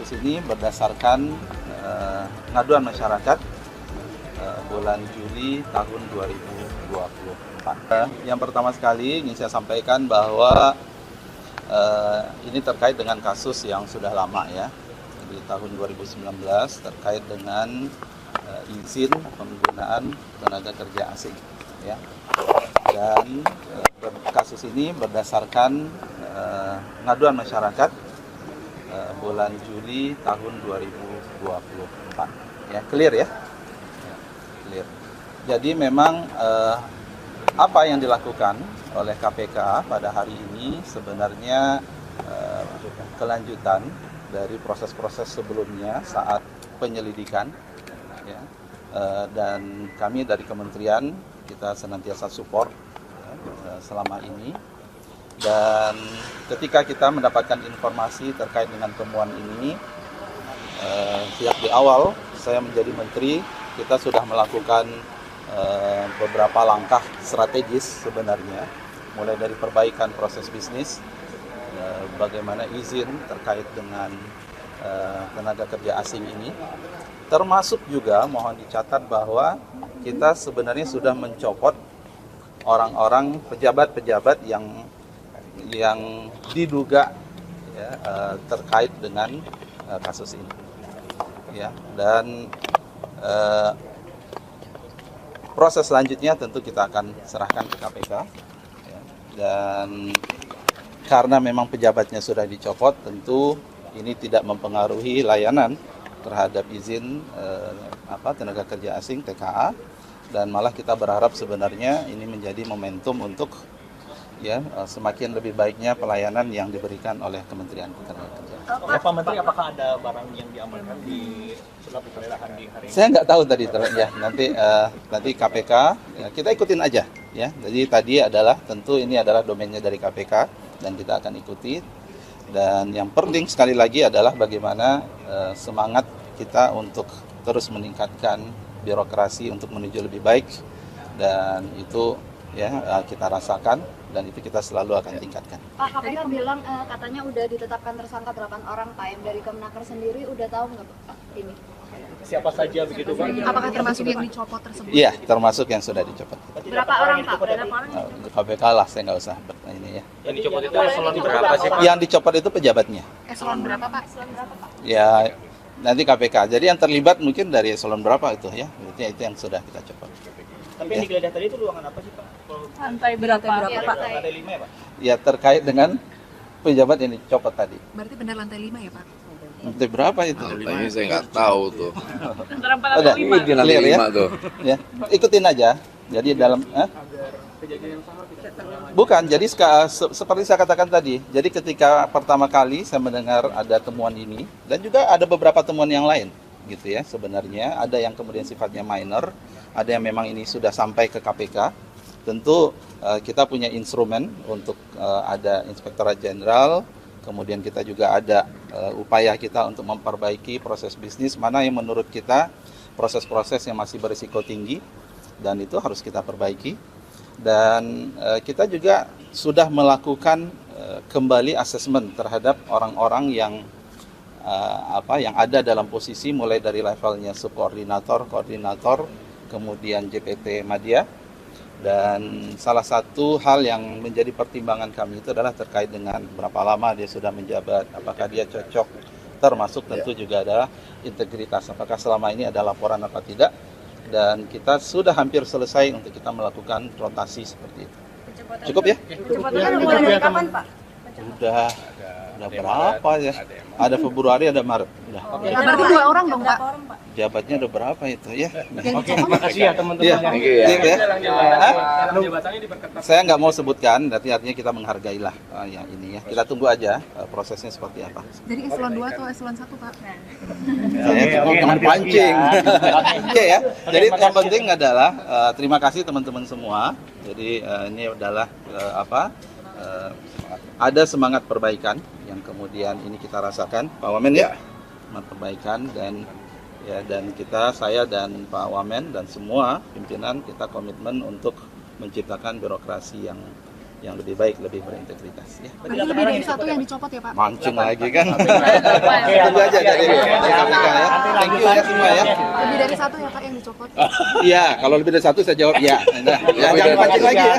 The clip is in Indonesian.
kasus ini berdasarkan pengaduan masyarakat bulan Juli tahun 2024. Yang pertama sekali ingin saya sampaikan bahwa ini terkait dengan kasus yang sudah lama ya, di tahun 2019 terkait dengan izin penggunaan tenaga kerja asing ya. Dan kasus ini berdasarkan pengaduan masyarakat bulan Juli tahun 2024 ya, clear ya? Clear. Jadi memang apa yang dilakukan oleh KPK pada hari ini sebenarnya kelanjutan dari proses-proses sebelumnya saat penyelidikan ya. Dan kami dari kementerian kita senantiasa support ya, selama ini. Dan ketika kita mendapatkan informasi terkait dengan temuan ini, sejak di awal saya menjadi menteri, kita sudah melakukan beberapa langkah strategis sebenarnya, mulai dari perbaikan proses bisnis, bagaimana izin terkait dengan tenaga kerja asing ini, termasuk juga mohon dicatat bahwa kita sebenarnya sudah mencopot orang-orang pejabat-pejabat yang diduga ya, terkait dengan kasus ini ya. Dan proses selanjutnya tentu kita akan serahkan ke KPK ya. Dan karena memang pejabatnya sudah dicopot, tentu ini tidak mempengaruhi layanan terhadap izin tenaga kerja asing TKA, dan malah kita berharap sebenarnya ini menjadi momentum untuk ya semakin lebih baiknya pelayanan yang diberikan oleh Kementerian Ketenagakerjaan. Pak Menteri, apakah ada barang yang diamankan di surat penggeledahan di hari ini? Saya nggak tahu tadi ya, nanti KPK ya, kita ikutin aja ya. Jadi tadi adalah tentu ini adalah domainnya dari KPK dan kita akan ikuti. Dan yang penting sekali lagi adalah bagaimana semangat kita untuk terus meningkatkan birokrasi untuk menuju lebih baik, dan itu ya kita rasakan dan itu kita selalu akan tingkatkan. Pak, KPK bilang katanya udah ditetapkan tersangka 8 orang, Pak. Dari Kemenaker sendiri udah tahu nggak Pak ini? Siapa saja begitu Pak? Apakah termasuk yang dicopot tersebut? Iya, termasuk yang sudah dicopot. Berapa orang Pak? Berapa orang? KPK lah, saya nggak usah ini ya. Yang dicopot itu eselon berapa sih Pak? Yang dicopot itu pejabatnya. Eselon berapa Pak? Eselon berapa Pak? Ya nanti KPK. Jadi yang terlibat mungkin dari eselon berapa itu ya. Berarti itu yang sudah kita copot. Tapi yang digeledah tadi itu ruangan apa sih Pak? Lantai berapa Pak? Lantai 5 ya Pak? Ya terkait dengan pejabat yang dicopot tadi. Berarti benar lantai 5 ya Pak? Lantai berapa itu? Lantainya saya nggak tahu tuh. Antara 4 Udah, Di lantai clear ya? 5 tuh. Ya, ikutin aja. Jadi dalam bukan, jadi seperti saya katakan tadi. Jadi ketika pertama kali saya mendengar ada temuan ini, dan juga ada beberapa temuan yang lain, gitu ya. Sebenarnya ada yang kemudian sifatnya minor, ada yang memang ini sudah sampai ke KPK. Tentu kita punya instrumen untuk ada Inspektorat Jenderal, kemudian kita juga ada upaya kita untuk memperbaiki proses bisnis, mana yang menurut kita proses-proses yang masih berisiko tinggi, dan itu harus kita perbaiki. Dan kita juga sudah melakukan kembali asesmen terhadap orang-orang yang yang ada dalam posisi mulai dari levelnya subkoordinator, koordinator, kemudian JPT Madya. Dan salah satu hal yang menjadi pertimbangan kami itu adalah terkait dengan berapa lama dia sudah menjabat, apakah dia cocok, termasuk tentu juga adalah integritas, apakah selama ini ada laporan apa tidak. Dan kita sudah hampir selesai untuk kita melakukan rotasi seperti itu. Cukup ya? Pencopotan mulai dari kapan Pak? Udah berapa ya? Ada Februari, ada Maret. Udah. Berarti 2 orang dong Pak? Jabatnya ada berapa itu ya? Oke, makasih ya teman-teman. Iya. Iya. Jabatannya diperketat. Saya nggak mau sebutkan, artinya kita menghargailah yang ini ya. Kita tunggu aja prosesnya seperti apa. Jadi eselon 2 atau eselon 1 Pak? Saya jangan pancing. Oke ya. Jadi yang penting adalah terima kasih teman-teman semua. Jadi ini adalah ada semangat perbaikan yang kemudian ini kita rasakan, Pak Wamen ya. Semangat perbaikan dan saya dan Pak Wamen dan semua pimpinan kita komitmen untuk menciptakan birokrasi yang yang lebih baik, lebih berintegritas. Ya. Berarti Berarti 8 lebih orang dari yang satu disebut yang ya? dicopot ya Pak? Mancing lagi kan? Oke, Tunggu aja dari KPK ya. Thank you ya semua ya. Lebih dari satu ya Pak yang dicopot? Iya, kalau lebih dari satu saya jawab ya. Nah, ya jangan mancing lagi ya.